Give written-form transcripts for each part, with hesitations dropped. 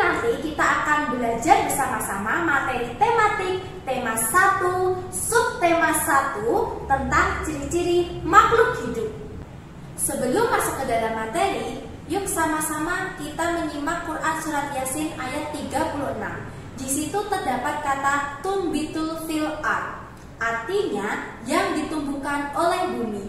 nanti kita akan belajar bersama-sama materi tematik tema 1, subtema 1 tentang ciri-ciri makhluk hidup. Sebelum masuk ke dalam materi, yuk sama-sama kita menyimak Quran Surat Yasin ayat 36. Di situ terdapat kata tumbitul fil ard, artinya yang ditumbuhkan oleh bumi.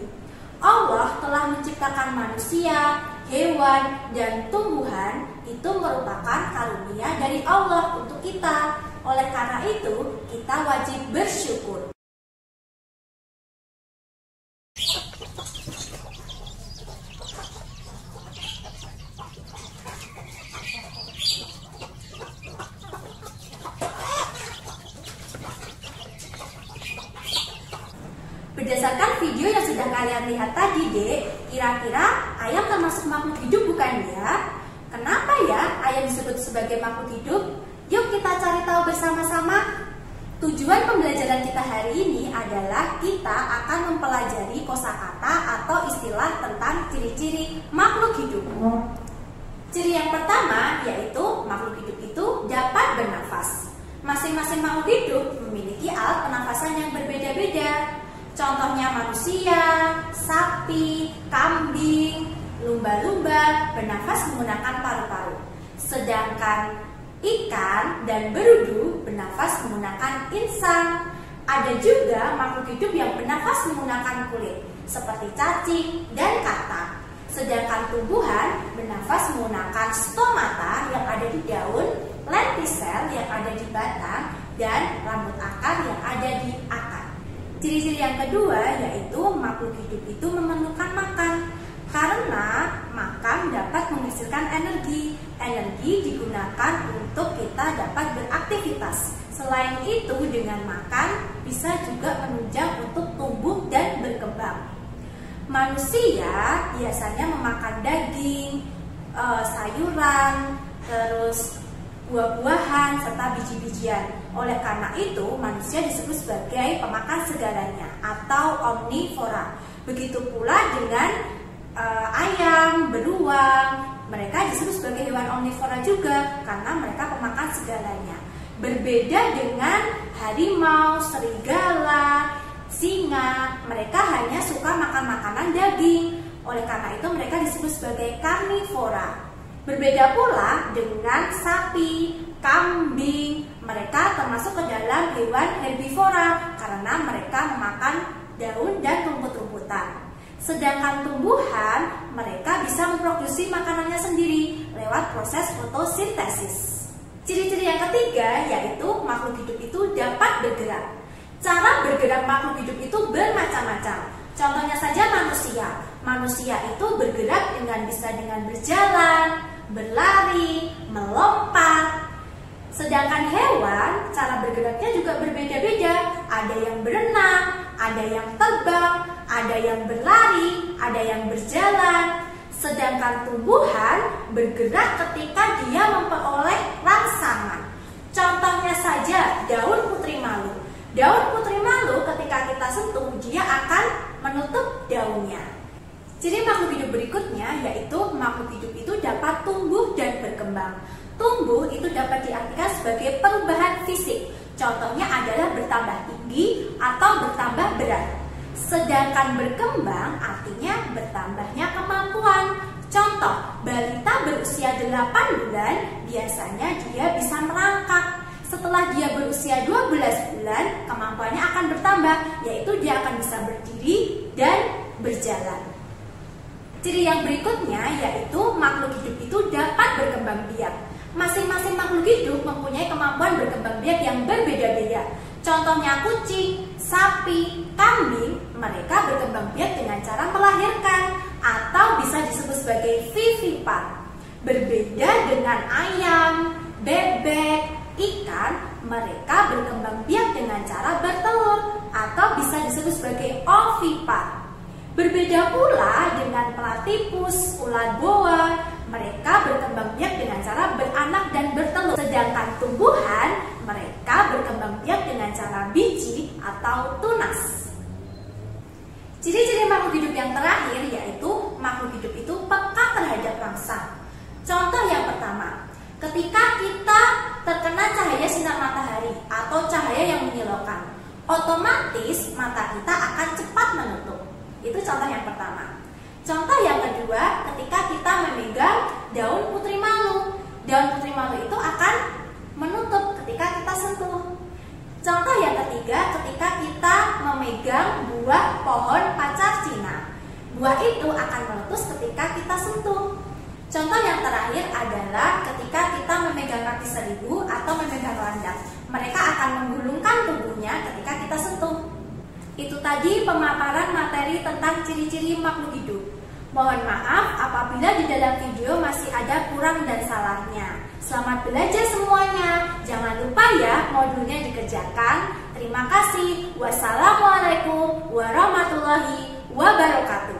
Allah telah menciptakan manusia, hewan, dan tumbuhan. Itu merupakan karunia dari Allah untuk kita. Oleh karena itu, kita wajib bersyukur. Berdasarkan video yang sudah kalian lihat tadi, Dek, kira-kira ayam termasuk makhluk hidup bukan ya? Kenapa ya ayam disebut sebagai makhluk hidup? Yuk kita cari tahu bersama-sama. Tujuan pembelajaran kita hari ini adalah kita akan mempelajari kosakata atau istilah tentang ciri-ciri makhluk hidup. Ciri yang pertama yaitu makhluk hidup itu dapat bernafas. Masing-masing makhluk hidup memiliki alat pernafasan yang berbeda-beda. Contohnya manusia, sapi, kambing, lumba-lumba bernafas menggunakan paru-paru. Sedangkan ikan dan berudu bernafas menggunakan insang. Ada juga makhluk hidup yang bernafas menggunakan kulit, seperti cacing dan katak. Sedangkan tumbuhan bernafas menggunakan stomata yang ada di daun, lentisel yang ada di batang, dan rambut akar yang ada di akar. Ciri-ciri yang kedua yaitu makhluk hidup itu memerlukan makan. Karena makan dapat menghasilkan energi. Energi digunakan untuk kita dapat beraktivitas. Selain itu, dengan makan bisa juga menunjang untuk tumbuh dan berkembang. Manusia biasanya memakan daging, sayuran, terus buah-buahan, serta biji-bijian. Oleh karena itu, manusia disebut sebagai pemakan segalanya atau omnivora. Begitu pula dengan ayam, beruang, mereka disebut sebagai hewan omnivora juga karena mereka pemakan segalanya. Berbeda dengan harimau, serigala, singa, mereka hanya suka makan makanan daging. Oleh karena itu mereka disebut sebagai karnivora. Berbeda pula dengan sapi, kambing, mereka termasuk ke dalam hewan herbivora karena mereka memakan daun dan rumput-rumputan. Sedangkan tumbuhan, mereka bisa memproduksi makanannya sendiri lewat proses fotosintesis. Ciri-ciri yang ketiga yaitu makhluk hidup itu dapat bergerak. Cara bergerak makhluk hidup itu bermacam-macam. Contohnya saja manusia. Manusia itu bergerak bisa dengan berjalan, berlari, melompat. Sedangkan hewan, cara bergeraknya juga berbeda-beda. Ada yang berenang, ada yang terbang, ada yang berlari, ada yang berjalan. Sedangkan tumbuhan bergerak ketika dia memperoleh rangsangan. Contohnya saja daun putri malu. Daun putri malu ketika kita sentuh, dia akan menutup daunnya. Ciri makhluk hidup berikutnya yaitu makhluk hidup itu dapat tumbuh dan berkembang. Tumbuh itu dapat diartikan sebagai perubahan fisik. Contohnya adalah bertambah tinggi atau bertambah berat. Sedangkan berkembang artinya bertambahnya kemampuan. Contoh, balita berusia 8 bulan biasanya dia bisa merangkak. Setelah dia berusia 12 bulan, kemampuannya akan bertambah, yaitu dia akan bisa berdiri dan berjalan. Ciri yang berikutnya yaitu makhluk hidup itu dapat berkembang biak. Masing-masing makhluk hidup mempunyai kemampuan berkembang biak yang berbeda-beda. Contohnya kucing, sapi, kambing, mereka berkembang biak dengan cara melahirkan atau bisa disebut sebagai vivipar. Berbeda dengan ayam, bebek, ikan, mereka berkembang biak dengan cara bertelur atau bisa disebut sebagai ovipar. Berbeda pula dengan platypus, ulat boa, mereka berkembang biak dengan cara beranak dan bertelur. Sedangkan tumbuhan, mereka berkembang biak dengan cara biji atau tunas. Ciri-ciri makhluk hidup yang terakhir yaitu makhluk hidup itu peka terhadap rangsang. Contoh yang pertama, Ketika kita terkena cahaya sinar matahari atau cahaya yang menyilaukan, otomatis mata kita akan cepat menutup. Itu contoh yang pertama. Contoh yang kedua, ketika kita memegang daun putri malu. Daun putri malu itu akan menutup ketika kita sentuh. Contoh yang ketiga, ketika kita memegang buah pohon pacar Cina. Buah itu akan meletus ketika kita sentuh. Contoh yang terakhir adalah ketika kita memegang kaki seribu atau memegang landak. Mereka akan menggulungkan tubuhnya ketika kita sentuh. Itu tadi pemaparan materi tentang ciri-ciri makhluk hidup. Mohon maaf apabila di dalam video masih ada kurang dan salahnya. Selamat belajar semuanya. Jangan lupa ya modulnya dikerjakan. Terima kasih. Wassalamualaikum warahmatullahi wabarakatuh.